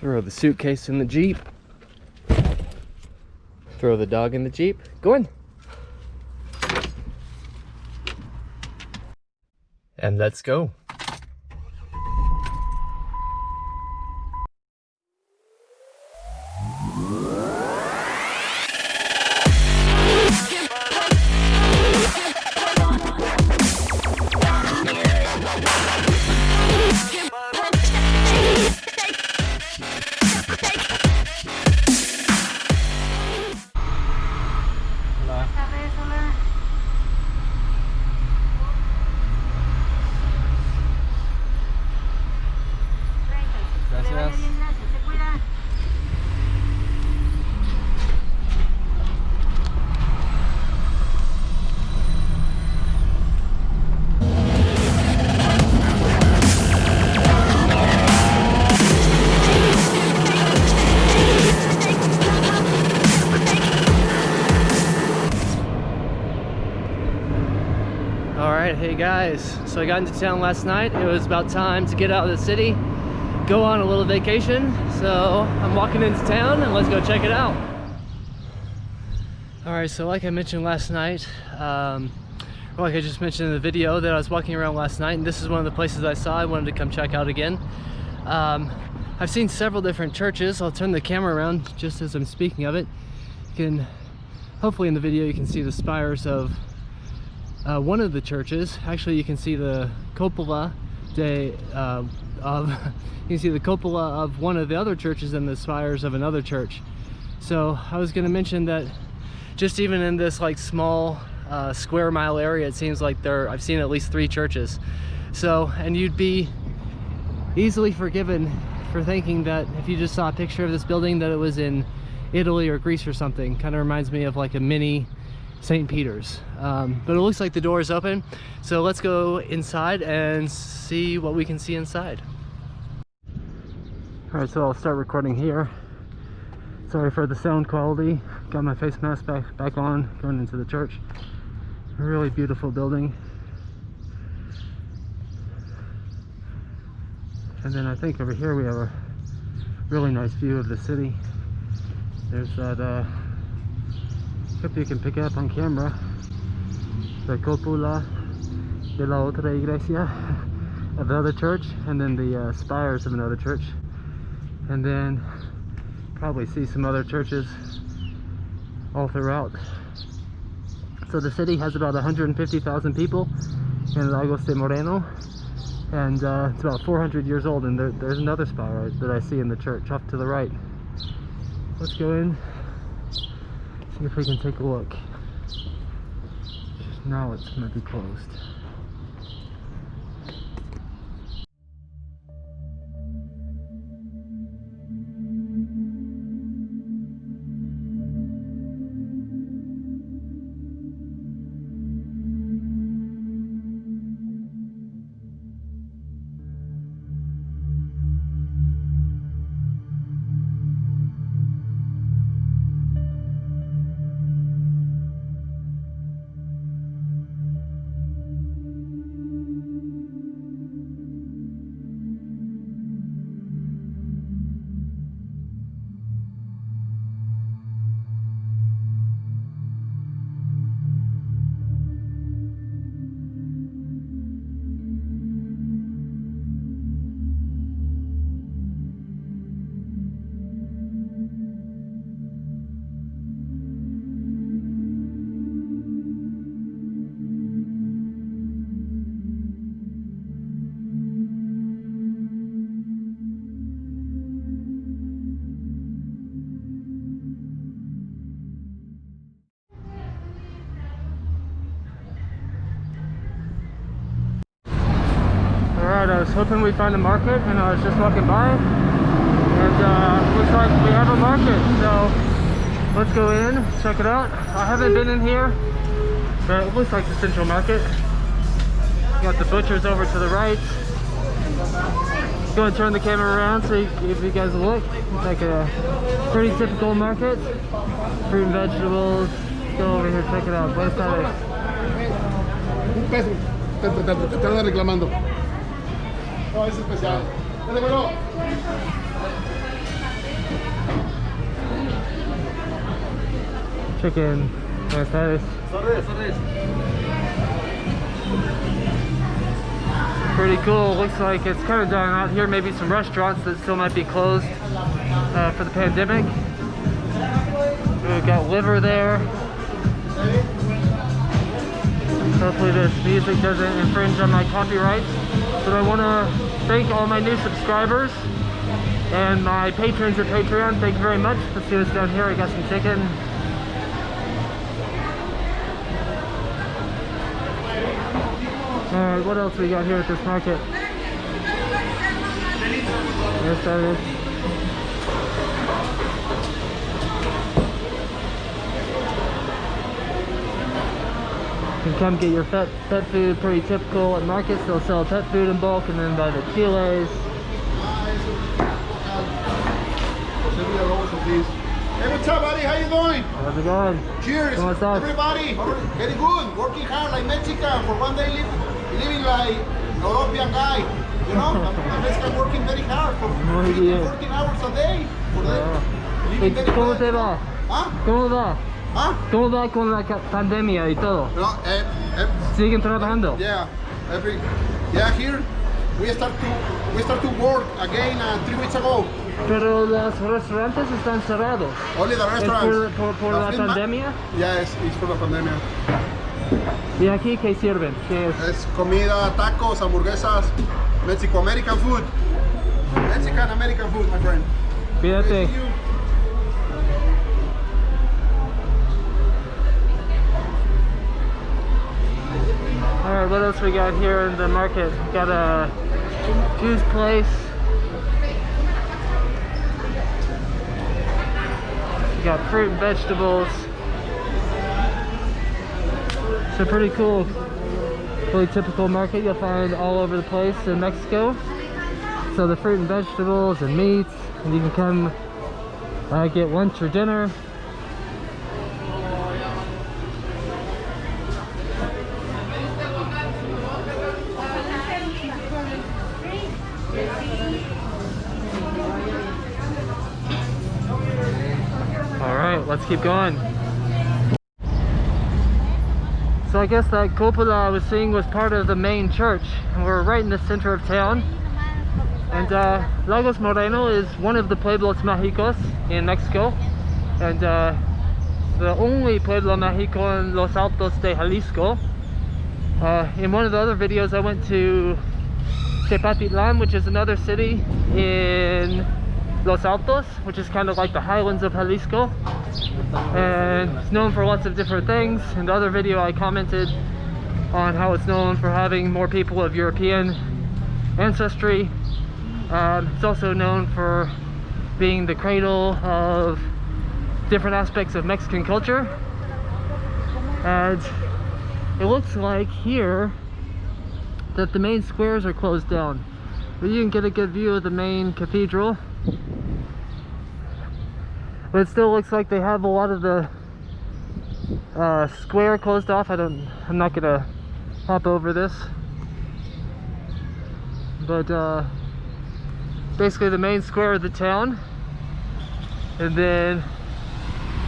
Throw the suitcase in the Jeep. Throw the dog in the Jeep. Go in. And let's go. Alright, hey guys, so I got into town last night. It was about time to get out of the city, go on a little vacation. So I'm walking into town and let's go check it out. Alright, so like I mentioned last night, like I just mentioned in the video, that I was walking around last night and this is one of the places I saw I wanted to come check out again. I've seen several different churches. I'll turn the camera around just as I'm speaking of it. You can, hopefully in the video you can see the spires of one of the churches. Actually, you can see the cupola you can see the cupola of one of the other churches and the spires of another church. So I was going to mention that just even in this like small square mile area, it seems like I've seen at least 3 churches. So, and you'd be easily forgiven for thinking that if you just saw a picture of this building that it was in Italy or Greece or something. Kind of reminds me of like a mini St. Peter's, but it looks like the door is open, so let's go inside and see what we can see inside. Alright, so I'll start recording here. Sorry for the sound quality. Got my face mask back on, going into the church. A really beautiful building. And then I think over here we have a really nice view of the city. There's that hope you can pick up on camera, the cupola de la otra iglesia of the other church, and then the spires of another church, and then probably see some other churches all throughout. So the city has about 150,000 people in Lagos de Moreno, and it's about 400 years old, and there's another spire that I see in the church off to the right. Let's go in. See if we can take a look. Now it's going to be closed. I was hoping we'd find a market, and I was just walking by, and looks like we have a market, so let's go in, check it out. I haven't been in here, but it looks like the central market. Got the butchers over to the right. Go and turn the camera around so you give you guys a look. It's like a pretty typical market. Fruit and vegetables. Go over here, check it out. Buenas tardes. Un peso. Te están reclamando. No, es especial. chicken. Buenas tardes. Pretty cool. Looks like it's kind of dying out here. Maybe some restaurants that still might be closed for the pandemic. We've got liver there. Hopefully this music doesn't infringe on my copyright. But I want to thank all my new subscribers and my patrons at Patreon. Thank you very much. Let's see what's down here. I got some chicken. Alright, what else we got here at this market? Yes, that is. You can come get your pet food. Pretty typical at markets. They'll sell pet food in bulk and then buy the chiles. Hey, what's up, buddy? How you doing? How's it going? Cheers, everybody. Very good. Working hard like Mexican. For one day living like European guy. You know, a Mexican working very hard for 14 hours a day. ¿Cómo te va? ¿Ah? ¿Cómo va? ¿Ah? ¿Cómo va con la pandemia y todo? No, ¿Siguen trabajando? Yeah, here we start to work again 3 weeks ago. Pero los restaurantes están cerrados. Only the restaurants. ¿Por la pandemia? Yeah, it's for the pandemia. ¿Y aquí qué sirven? ¿Qué es? Es comida, tacos, hamburguesas, Mexico-American food. Mexican-American food, my friend. Cuídate. Alright, what else we got here in the market? Got a juice place. We got fruit and vegetables. It's a pretty cool, really typical market you'll find all over the place in Mexico. So the fruit and vegetables and meats, and you can come get lunch or dinner. Alright, let's keep going. So I guess that cupola I was seeing was part of the main church, and we're right in the center of town. And Lagos de Moreno is one of the pueblos mágicos in Mexico, and the only pueblo mágico in Los Altos de Jalisco. In one of the other videos I went to Tepatitlan, which is another city in Los Altos, which is kind of like the highlands of Jalisco, and it's known for lots of different things. In the other video I commented on how it's known for having more people of European ancestry. It's also known for being the cradle of different aspects of Mexican culture, and it looks like here that the main squares are closed down, but you can get a good view of the main cathedral. But it still looks like they have a lot of the square closed off. I'm not gonna hop over this, but basically the main square of the town, and then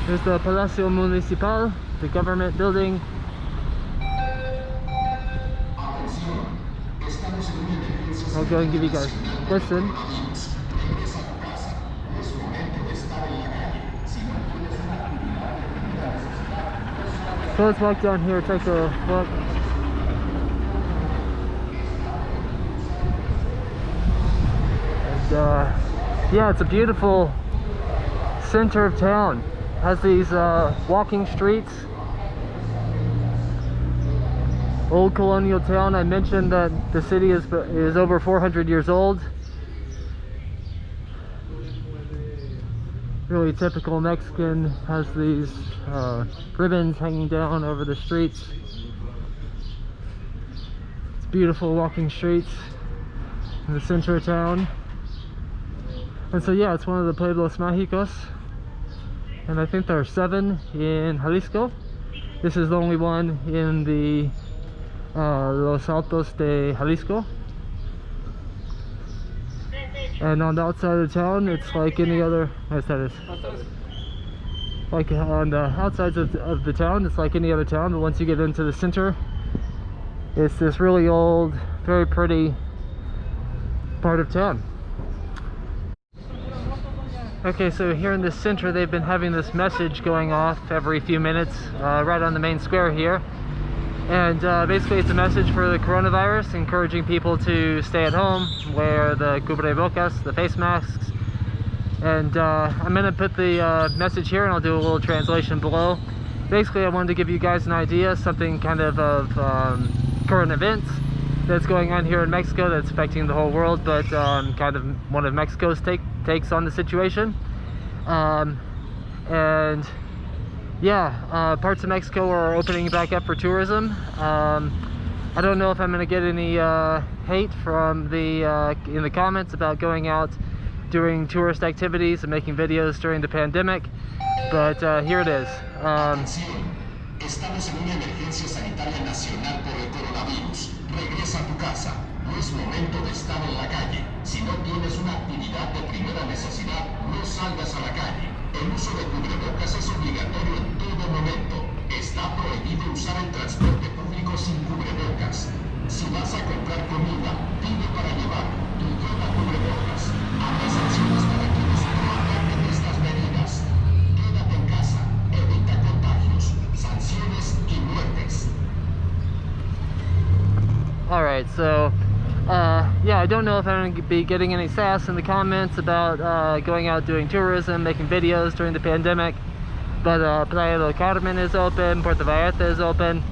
there's the Palacio Municipal, the government building. I'll go and give you guys a listen. So let's walk down here, take a look. And yeah, it's a beautiful center of town. It has these walking streets. Old colonial town. I mentioned that the city is over 400 years old. Really typical Mexican. Has these ribbons hanging down over the streets. It's beautiful walking streets in the center of town. And so yeah, it's one of the pueblos mágicos, and I think there are 7 in Jalisco. This is the only one in the Los Altos de Jalisco. And on the outside of the town, it's like any other. like on the outsides of the town, it's like any other town, but once you get into the center, it's this really old, very pretty part of town. Okay, so here in the center, they've been having this message going off every few minutes, right on the main square here. And basically it's a message for the coronavirus, encouraging people to stay at home, wear the cubrebocas, the face masks. And I'm gonna put the message here and I'll do a little translation below. Basically, I wanted to give you guys an idea, something kind of current events that's going on here in Mexico that's affecting the whole world, but kind of one of Mexico's takes on the situation. And yeah, parts of Mexico are opening back up for tourism. I don't know if I'm gonna get any hate from in the comments about going out doing tourist activities and making videos during the pandemic, but here it is. Estamos en una emergencia sanitaria nacional por el coronavirus. Regresa a tu casa. No es momento de estar en la calle. Si no tienes una actividad de primera necesidad, no salgas a la calle. El uso de cubrebocas es obligatorio en todo momento. Está prohibido usar el transporte público sin cubrebocas. Si vas a comprar comida, pide para llevar y lleva cubrebocas. Habrá sanciones para quienes no acaten estas medidas. Quédate en casa. Evita contagios, sanciones y muertes. Alright, so yeah, I don't know if I'm going to be getting any sass in the comments about going out doing tourism, making videos during the pandemic, but Playa del Carmen is open, Puerto Vallarta is open.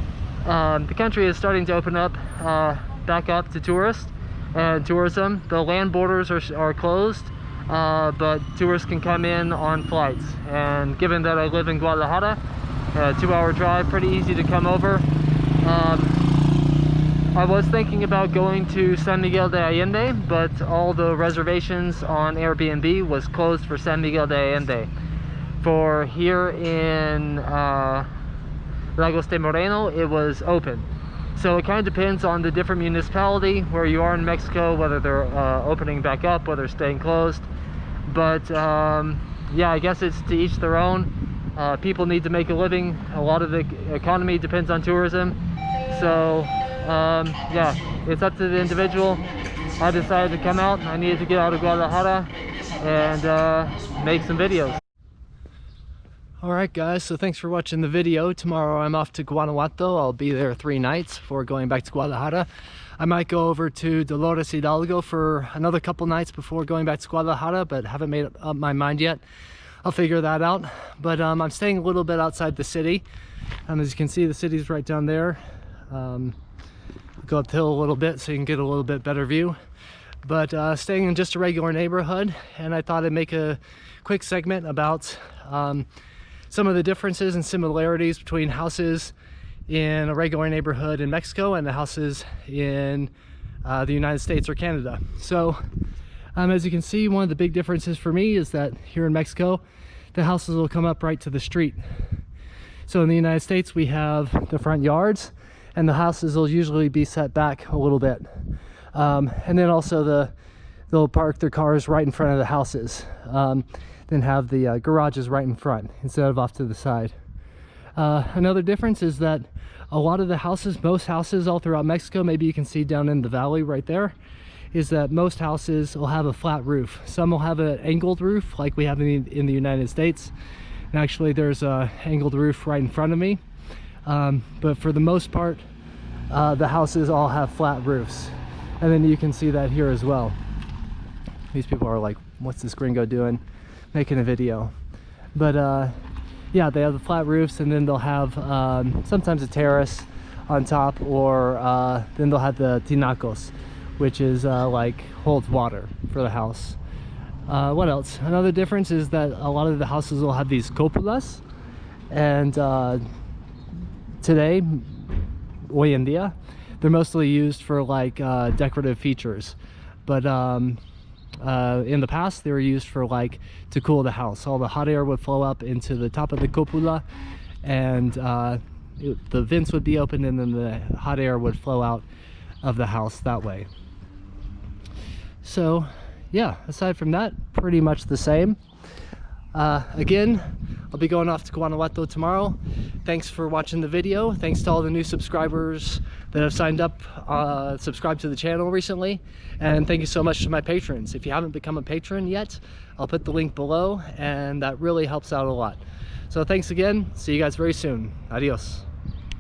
The country is starting to open up back up to tourists and tourism. The land borders are closed, but tourists can come in on flights. And given that I live in Guadalajara, a 2-hour drive, pretty easy to come over. I was thinking about going to San Miguel de Allende, but all the reservations on Airbnb was closed for San Miguel de Allende. For here in Lagos de Moreno, it was open. So it kind of depends on the different municipality where you are in Mexico, whether they're opening back up, whether they're staying closed. But yeah, I guess it's to each their own. People need to make a living. A lot of the economy depends on tourism. So yeah, it's up to the individual. I decided to come out. I needed to get out of Guadalajara and make some videos. Alright guys, so thanks for watching the video. Tomorrow I'm off to Guanajuato. I'll be there 3 nights before going back to Guadalajara. I might go over to Dolores Hidalgo for another couple nights before going back to Guadalajara, but haven't made up my mind yet. I'll figure that out. But I'm staying a little bit outside the city. As you can see, the city's right down there. Go up the hill a little bit so you can get a little bit better view. But staying in just a regular neighborhood, and I thought I'd make a quick segment about some of the differences and similarities between houses in a regular neighborhood in Mexico and the houses in the United States or Canada. So as you can see, one of the big differences for me is that here in Mexico, the houses will come up right to the street. So in the United States, we have the front yards, and the houses will usually be set back a little bit. And then also they'll park their cars right in front of the houses. Then have the garages right in front instead of off to the side. Another difference is that a lot of the houses, most houses all throughout Mexico, maybe you can see down in the valley right there, is that most houses will have a flat roof. Some will have an angled roof like we have in the United States. And actually there's a angled roof right in front of me. But for the most part, the houses all have flat roofs. And then you can see that here as well. These people are like, what's this gringo doing? Making a video. But yeah, they have the flat roofs, and then they'll have sometimes a terrace on top, or then they'll have the tinacos, which is like holds water for the house. What else? Another difference is that a lot of the houses will have these cupolas, and today, hoy en día, they're mostly used for like decorative features, but in the past they were used for like to cool the house. All the hot air would flow up into the top of the cupola, and the vents would be open, and then the hot air would flow out of the house that way. So yeah, aside from that, pretty much the same. Again, I'll be going off to Guanajuato tomorrow. Thanks for watching the video. Thanks to all the new subscribers that have signed up, subscribed to the channel recently. And thank you so much to my patrons. If you haven't become a patron yet, I'll put the link below, and that really helps out a lot. So thanks again. See you guys very soon. Adios.